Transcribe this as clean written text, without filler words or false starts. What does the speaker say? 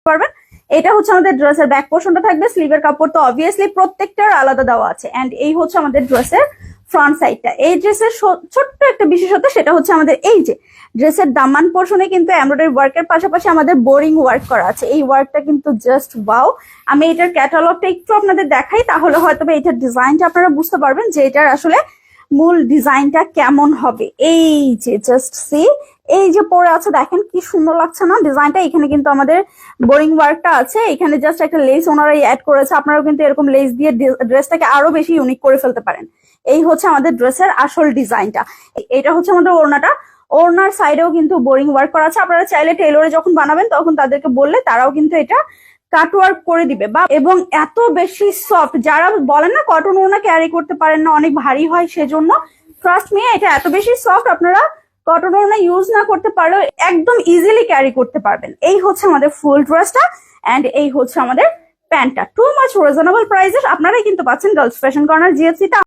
পারবেন। এটা হচ্ছে আমাদের ড্রেসের ব্যাক পোর্শনটা থাকবে, স্লিভের কাপড় তো অবভিয়াসলি প্রত্যেকটার আলাদা দেওয়া আছে। এন্ড এই হচ্ছে আমাদের ড্রেসের ফ্রন্ট সাইডটা। এই ড্রেসের ছোট্ট একটা বিশেষত্ব, সেটা হচ্ছে আমাদের এই যে ড্রেসের দামান পোর্শনে কিন্তু এমব্রয়ডারি ওয়ার্কের পাশাপাশি আমাদের বোরিং ওয়ার্ক করা আছে। এই ওয়ার্কটা কিন্তু জাস্ট ওয়াও। আমি এটার ক্যাটালগটা একটু আপনাদের দেখাই, তাহলে হয়তো এটার ডিজাইনটা আপনারা বুঝতে পারবেন যে এটার আসলে মূল ডিজাইনটা কেমন হবে। এই যে জাস্ট সি, এই যে পরে আছে দেখেন কি সুন্দর লাগছে না ডিজাইনটা। এখানে কিন্তু আমাদের বোরিং ওয়ার্কটা আছে, এখানে জাস্ট একটা লেস ওনারাই অ্যাড করেছে। আপনারাও কিন্তু এরকম লেস দিয়ে ড্রেসটাকে আরো বেশি ইউনিক করে ফেলতে পারেন। এই হচ্ছে আমাদের ড্রেসের আসল ডিজাইনটা। এটা হচ্ছে আমাদের ওড়নাটা। ওড়নার সাইডেও কিন্তু বোরিং ওয়ার্ক করা আছে। আপনারা চাইলে টেলরে যখন বানাবেন তখন তাদেরকে বললে তারাও কিন্তু এটা কাট ওয়ার্ক করে দিবে। বা এবং এত বেশি সফট, যারা বলেন না কটন ওড়না ক্যারি করতে পারেন না, অনেক ভারী হয়, সেজন্য ট্রাস্ট মি এটা এত বেশি সফট, আপনারা কটন ওড়না ইউজ না করতে পারলেও একদম ইজিলি ক্যারি করতে পারবেন। এই হচ্ছে আমাদের ফুল ড্রেসটা এন্ড এই হচ্ছে আমাদের প্যান্টটা। টু মাচ রিজনেবল প্রাইসে আপনারাই কিন্তু পাচ্ছেন গার্লস ফ্যাশন কর্নার জিএফসি টা।